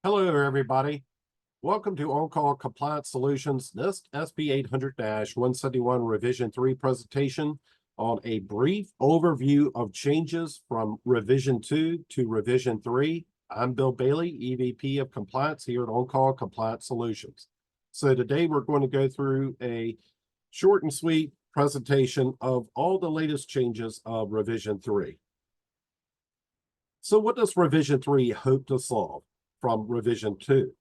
Hello, everybody. Welcome to On-Call Compliance Solutions NIST SP 800-171 Revision 3 presentation on a brief overview of changes from Revision 2 to Revision 3. I'm Bill Bailey, EVP of Compliance here at On-Call Compliance Solutions. So today we're going to go through a short and sweet presentation of all the latest changes of Revision 3. So what does Revision 3 hope to solve from Revision 2?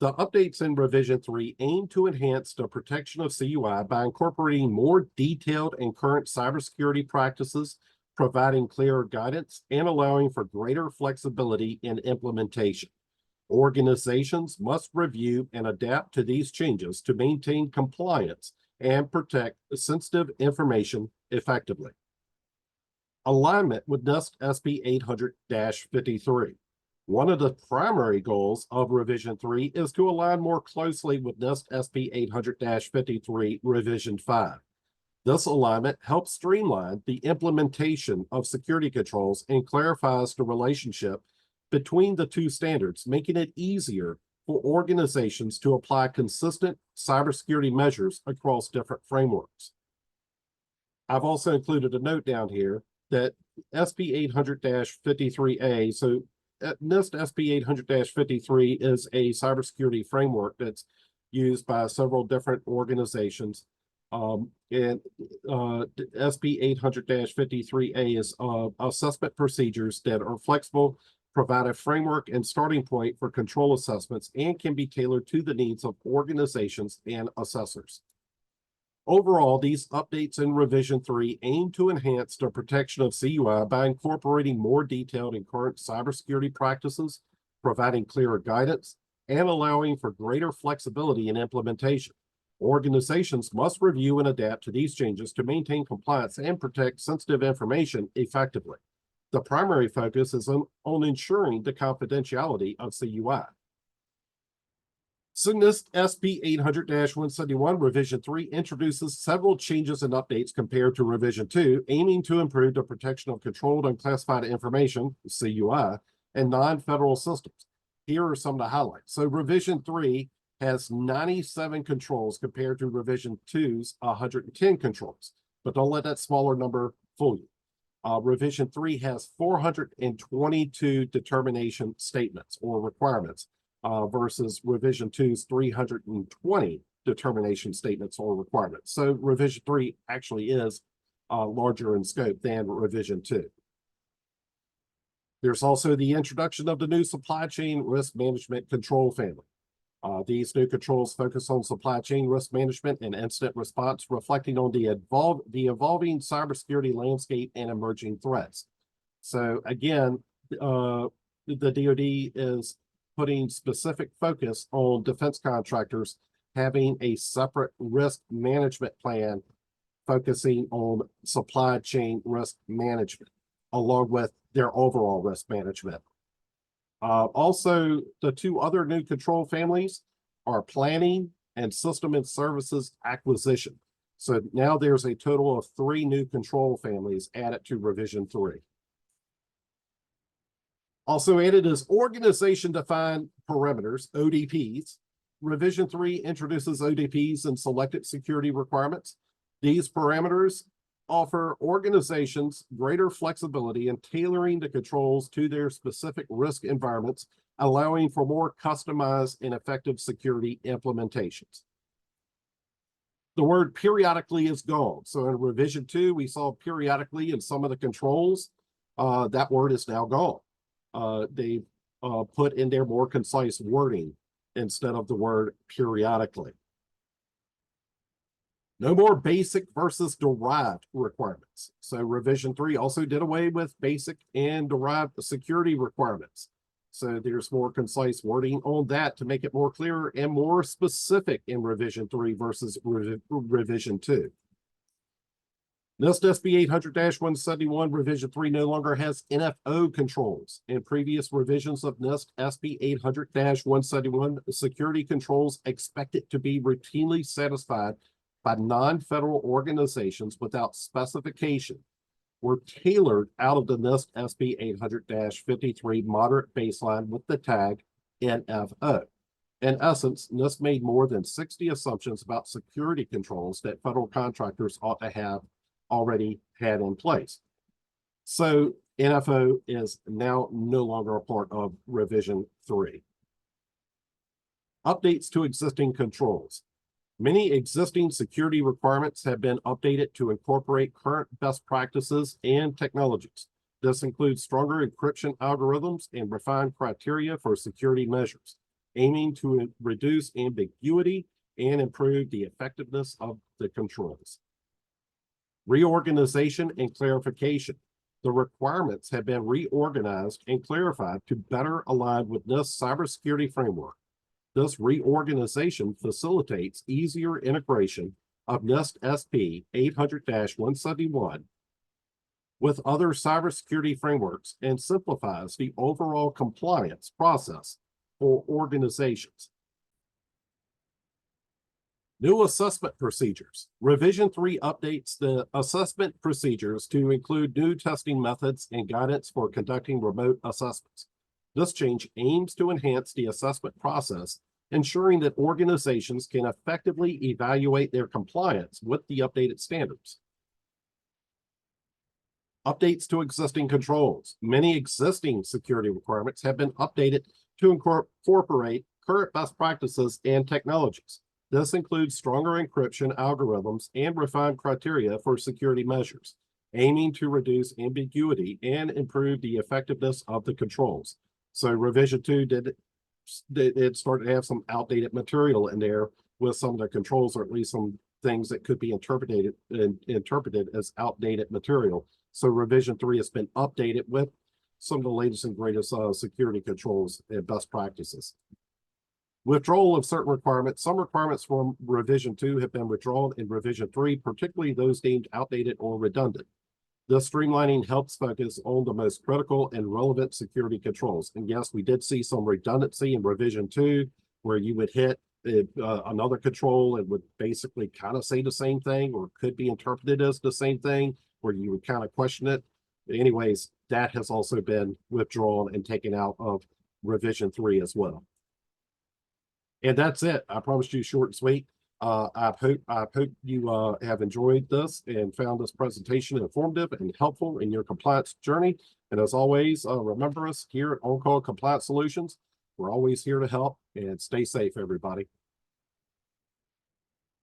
The updates in Revision 3 aim to enhance the protection of CUI by incorporating more detailed and current cybersecurity practices, providing clearer guidance, and allowing for greater flexibility in implementation. Organizations must review and adapt to these changes to maintain compliance and protect sensitive information effectively. Alignment with NIST SP 800-53. One of the primary goals of Revision 3 is to align more closely with NIST SP 800-53 Revision 5. This alignment helps streamline the implementation of security controls and clarifies the relationship between the two standards, making it easier for organizations to apply consistent cybersecurity measures across different frameworks. I've also included a note down here that SP 800-53A, so NIST SP 800-53 is a cybersecurity framework that's used by several different organizations. SP 800-53A is assessment procedures that are flexible, provide a framework and starting point for control assessments, and can be tailored to the needs of organizations and assessors. Overall, these updates in Revision 3 aim to enhance the protection of CUI by incorporating more detailed and current cybersecurity practices, providing clearer guidance, and allowing for greater flexibility in implementation. Organizations must review and adapt to these changes to maintain compliance and protect sensitive information effectively. The primary focus is on ensuring the confidentiality of CUI. So NIST SP 800-171 Revision 3 introduces several changes and updates compared to Revision 2, aiming to improve the protection of controlled unclassified information, CUI, and non-federal systems. Here are some of the highlights. So Revision 3 has 97 controls compared to Revision 2's 110 controls, but don't let that smaller number fool you. Revision 3 has 422 determination statements or requirements, versus Revision 2's 320 determination statements or requirements. So Revision 3 actually is larger in scope than Revision 2. There's also the introduction of the new supply chain risk management control family. These new controls focus on supply chain risk management and incident response, reflecting on the evolving cybersecurity landscape and emerging threats. So again, the DoD is putting specific focus on defense contractors having a separate risk management plan focusing on supply chain risk management, along with their overall risk management. Also, the two other new control families are planning and system and services acquisition. So now there's a total of 3 new control families added to Revision 3. Also added is organization-defined perimeters, ODPs. Revision 3 introduces ODPs and selected security requirements. These parameters offer organizations greater flexibility in tailoring the controls to their specific risk environments, allowing for more customized and effective security implementations. The word periodically is gone. So in Revision 2, we saw periodically in some of the controls. That word is now gone. They put in there more concise wording instead of the word periodically. No more basic versus derived requirements. So Revision 3 also did away with basic and derived security requirements. So there's more concise wording on that to make it more clear and more specific in Revision 3 versus Revision 2. NIST SP 800-171 Revision 3 no longer has NFO controls. In previous revisions of NIST SP 800-171, security controls expected to be routinely satisfied by non-federal organizations without specification were tailored out of the NIST SP 800-53 moderate baseline with the tag NFO. In essence, NIST made more than 60 assumptions about security controls that federal contractors ought to have already had in place. So NFO is now no longer a part of Revision 3. Updates to existing controls. Many existing security requirements have been updated to incorporate current best practices and technologies. This includes stronger encryption algorithms and refined criteria for security measures, aiming to reduce ambiguity and improve the effectiveness of the controls. Reorganization and clarification. The requirements have been reorganized and clarified to better align with NIST's cybersecurity framework. This reorganization facilitates easier integration of NIST SP 800-171 with other cybersecurity frameworks and simplifies the overall compliance process for organizations. New assessment procedures. Revision 3 updates the assessment procedures to include new testing methods and guidance for conducting remote assessments. This change aims to enhance the assessment process, ensuring that organizations can effectively evaluate their compliance with the updated standards. Updates to existing controls. Many existing security requirements have been updated to incorporate current best practices and technologies. This includes stronger encryption algorithms and refined criteria for security measures, aiming to reduce ambiguity and improve the effectiveness of the controls. So Revision 2 it started to have some outdated material in there with some of the controls, or at least some things that could be interpreted as outdated material. So Revision 3 has been updated with some of the latest and greatest security controls and best practices. Withdrawal of certain requirements. Some requirements from Revision 2 have been withdrawn in Revision 3, particularly those deemed outdated or redundant. This streamlining helps focus on the most critical and relevant security controls. And yes, we did see some redundancy in Revision 2, where you would hit another control and would basically kind of say the same thing, or could be interpreted as the same thing, where you would kind of question it. But anyways, that has also been withdrawn and taken out of Revision 3 as well. And that's it. I promised you short and sweet. I hope you have enjoyed this and found this presentation informative and helpful in your compliance journey. And as always, remember us here at On Call Compliance Solutions. We're always here to help, and stay safe, everybody.